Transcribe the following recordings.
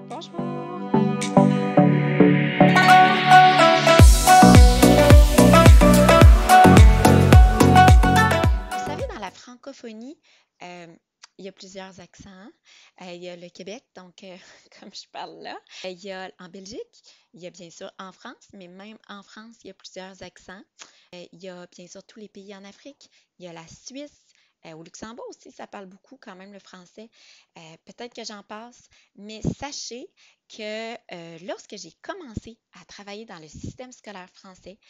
Bonjour! Vous savez, dans la francophonie, il y a plusieurs accents. Il y a le Québec, donc comme je parle là. Il y a en Belgique, il y a bien sûr en France, mais même en France, il y a plusieurs accents. Il y a bien sûr tous les pays en Afrique. Il y a la Suisse. Au Luxembourg aussi, ça parle beaucoup quand même le français. Peut-être que j'en passe, mais sachez que lorsque j'ai commencé à travailler dans le système scolaire français,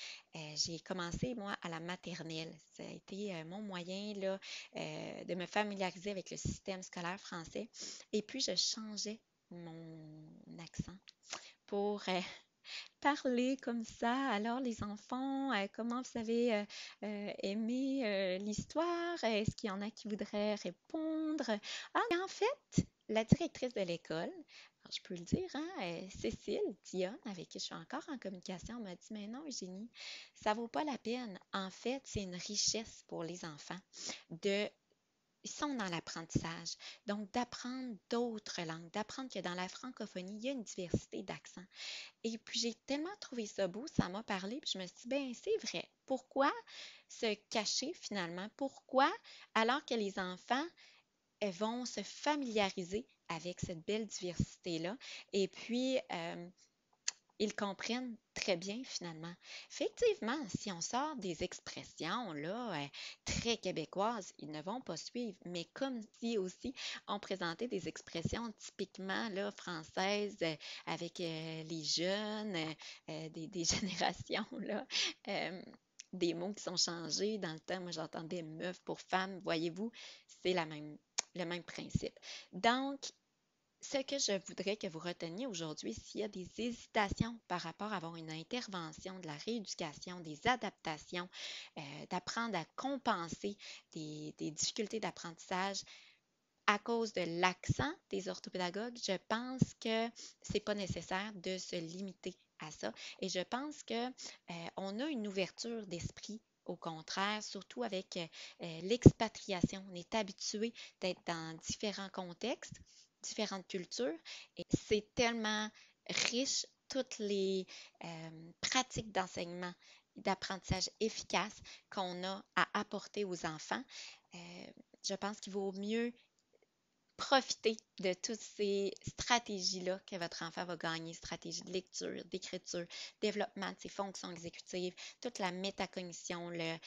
j'ai commencé, moi, à la maternelle. Ça a été mon moyen là, de me familiariser avec le système scolaire français. Et puis, je changeais mon accent pour parler comme ça. Alors, les enfants, comment vous avez aimé l'histoire? Est-ce qu'il y en a qui voudraient répondre? Ah, et en fait, la directrice de l'école, alors je peux le dire, hein, Cécile Dionne, avec qui je suis encore en communication, m'a dit, mais non, Eugénie, ça vaut pas la peine. En fait, c'est une richesse pour les enfants de ils sont dans l'apprentissage. Donc, d'apprendre d'autres langues, d'apprendre que dans la francophonie, il y a une diversité d'accents. Et puis, j'ai tellement trouvé ça beau, ça m'a parlé, puis je me suis dit, ben c'est vrai. Pourquoi se cacher finalement? Pourquoi, alors que les enfants vont se familiariser avec cette belle diversité-là, et puis ils comprennent très bien finalement. Effectivement, si on sort des expressions là, très québécoises, ils ne vont pas suivre. Mais comme dit aussi, on présentait des expressions typiquement là, françaises avec les jeunes, des générations, là, euh, des mots qui sont changés. Dans le temps, moi j'entendais meuf pour femme. Voyez-vous, c'est le même principe. Donc, ce que je voudrais que vous reteniez aujourd'hui, s'il y a des hésitations par rapport à avoir une intervention de la rééducation, des adaptations, d'apprendre à compenser des difficultés d'apprentissage à cause de l'accent des orthopédagogues, je pense que c'est pas nécessaire de se limiter à ça. Et je pense que on a une ouverture d'esprit. Au contraire, surtout avec l'expatriation, on est habitué d'être dans différents contextes, différentes cultures, et c'est tellement riche toutes les pratiques d'enseignement, d'apprentissage efficaces qu'on a à apporter aux enfants. Je pense qu'il vaut mieux profiter de toutes ces stratégies-là que votre enfant va gagner, stratégies de lecture, d'écriture, développement de ses fonctions exécutives, toute la métacognition, les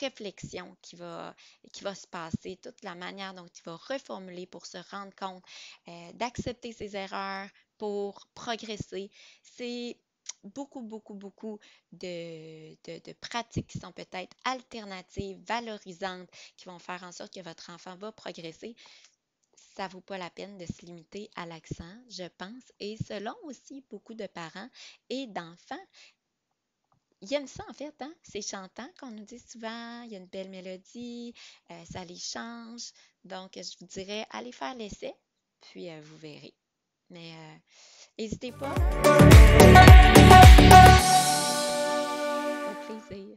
réflexions qui va se passer, toute la manière dont il va reformuler pour se rendre compte, d'accepter ses erreurs pour progresser. C'est beaucoup de pratiques qui sont peut-être alternatives, valorisantes, qui vont faire en sorte que votre enfant va progresser. Ça ne vaut pas la peine de se limiter à l'accent, je pense. Et selon aussi beaucoup de parents et d'enfants, ils aiment ça en fait, hein? C'est chantant qu'on nous dit souvent, il y a une belle mélodie, ça les change. Donc, je vous dirais, allez faire l'essai, puis vous verrez. Mais n'hésitez pas. Au plaisir.